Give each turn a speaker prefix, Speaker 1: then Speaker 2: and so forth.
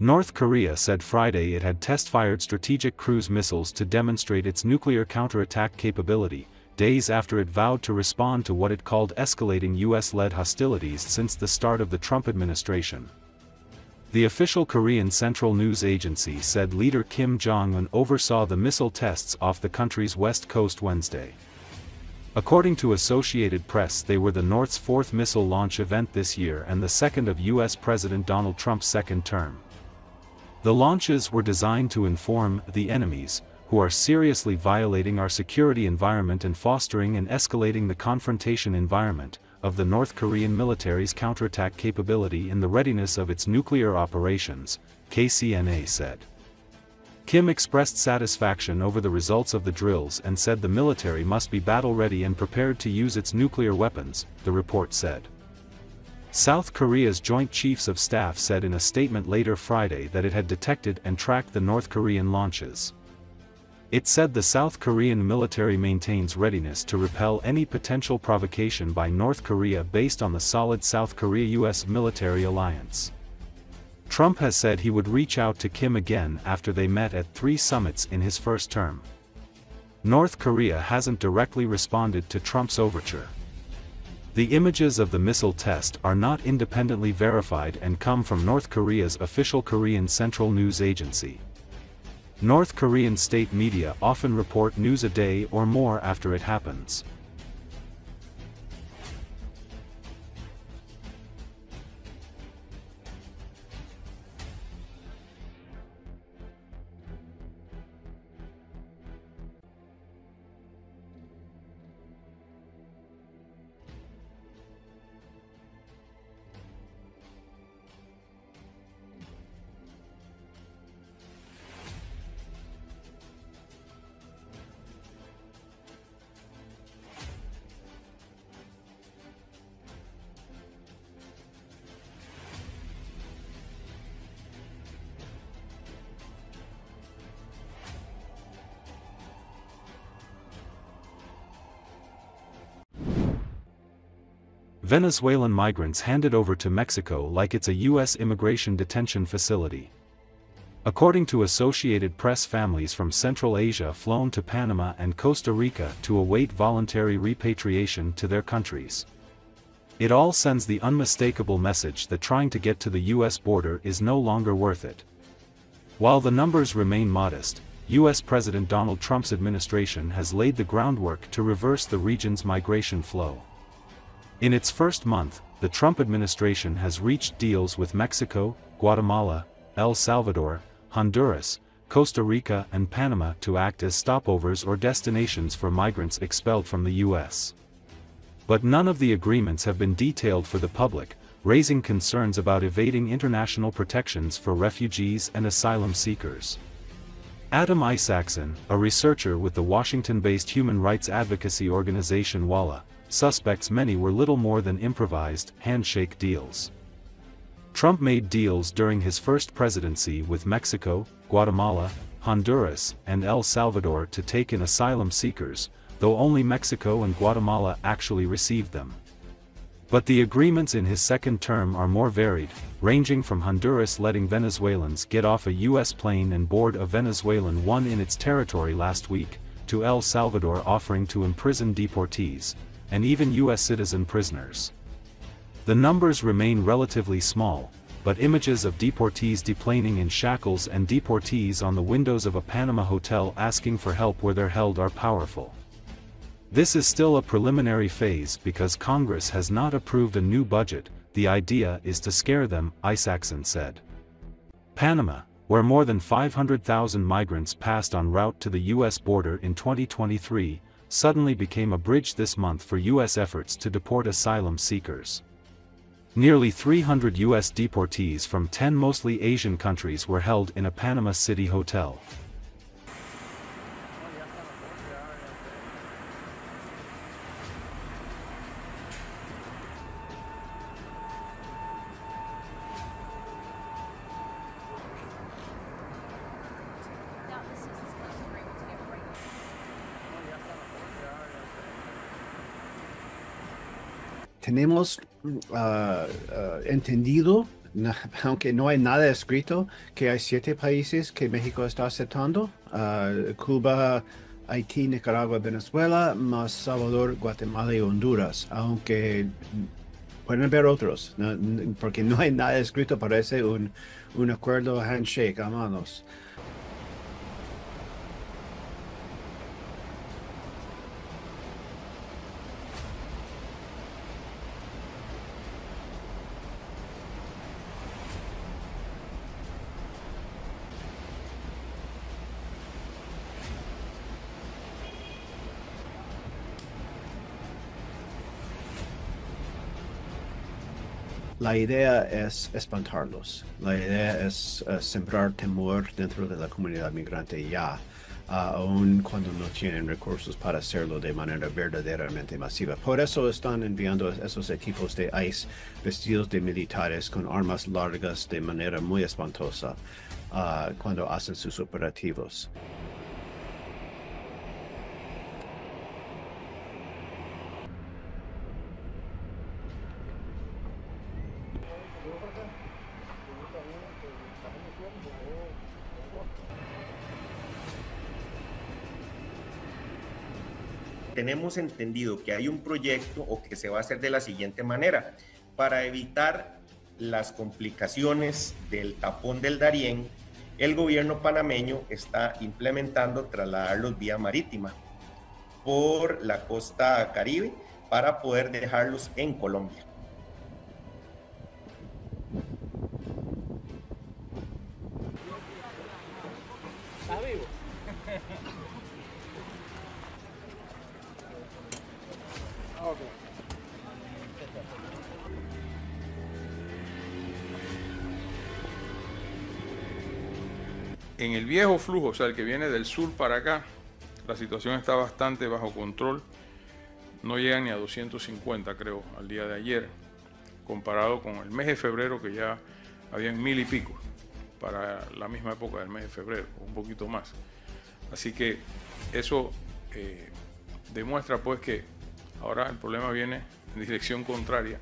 Speaker 1: North Korea said Friday it had test-fired strategic cruise missiles to demonstrate its nuclear counterattack capability, days after it vowed to respond to what it called escalating US-led hostilities since the start of the Trump administration. The official Korean Central News Agency said leader Kim Jong Un oversaw the missile tests off the country's west coast Wednesday. According to Associated Press, they were the North's fourth missile launch event this year and the second of US President Donald Trump's second term. The launches were designed to inform the enemies, who are seriously violating our security environment and fostering and escalating the confrontation environment, of the North Korean military's counterattack capability in the readiness of its nuclear operations, KCNA said. Kim expressed satisfaction over the results of the drills and said the military must be battle-ready and prepared to use its nuclear weapons, the report said. South Korea's Joint Chiefs of Staff said in a statement later Friday that it had detected and tracked the North Korean launches. It said the South Korean military maintains readiness to repel any potential provocation by North Korea based on the solid South Korea-US military alliance. Trump has said he would reach out to Kim again after they met at 3 summits in his first term. North Korea hasn't directly responded to Trump's overture. The images of the missile test are not independently verified and come from North Korea's official Korean Central News Agency. North Korean state media often report news a day or more after it happens. Venezuelan migrants handed over to Mexico like it's a U.S. immigration detention facility. According to Associated Press, families from Central Asia flown to Panama and Costa Rica to await voluntary repatriation to their countries. It all sends the unmistakable message that trying to get to the U.S. border is no longer worth it. While the numbers remain modest, U.S. President Donald Trump's administration has laid the groundwork to reverse the region's migration flow. In its first month, the Trump administration has reached deals with Mexico, Guatemala, El Salvador, Honduras, Costa Rica and Panama to act as stopovers or destinations for migrants expelled from the U.S. But none of the agreements have been detailed for the public, raising concerns about evading international protections for refugees and asylum seekers. Adam Isaacson, a researcher with the Washington-based human rights advocacy organization WALA, suspects many were little more than improvised handshake deals. Trump made deals during his first presidency with Mexico, Guatemala, Honduras, and El Salvador to take in asylum seekers, though only Mexico and Guatemala actually received them. But the agreements in his second term are more varied, ranging from Honduras letting Venezuelans get off a U.S. plane and board a Venezuelan one in its territory last week, to El Salvador offering to imprison deportees, and even U.S. citizen prisoners. The numbers remain relatively small, but images of deportees deplaning in shackles and deportees on the windows of a Panama hotel asking for help where they're held are powerful. This is still a preliminary phase because Congress has not approved a new budget. The idea is to scare them, Isaacson said. Panama, where more than 500,000 migrants passed en route to the U.S. border in 2023, suddenly became a bridge this month for U.S. efforts to deport asylum seekers. Nearly 300 U.S. deportees from 10 mostly Asian countries were held in a Panama City hotel.
Speaker 2: Tenemos entendido aunque no hay nada escrito, que hay 7 países que México está aceptando, Cuba, Haití, Nicaragua, Venezuela, más Salvador, Guatemala y Honduras, aunque pueden haber otros, porque no hay nada escrito, parece un acuerdo handshake a manos. La idea es espantarlos. La idea es sembrar temor dentro de la comunidad migrante ya, aun cuando no tienen recursos para hacerlo de manera verdaderamente masiva. Por eso están enviando esos equipos de ICE vestidos de militares con armas largas de manera muy espantosa cuando hacen sus operativos.
Speaker 3: Tenemos entendido que hay un proyecto o que se va a hacer de la siguiente manera, para evitar las complicaciones del tapón del Darién, el gobierno panameño está implementando trasladarlos vía marítima por la costa Caribe para poder dejarlos en Colombia.
Speaker 4: ¿Estás vivo? Okay.
Speaker 5: En el viejo flujo, o sea, el que viene del sur para acá, la situación está bastante bajo control. No llegan ni a 250, creo, al día de ayer, comparado con el mes de febrero, que ya habían 1000 y pico para la misma época del mes de febrero, un poquito más. Así que eso demuestra pues que ahora el problema viene en dirección contraria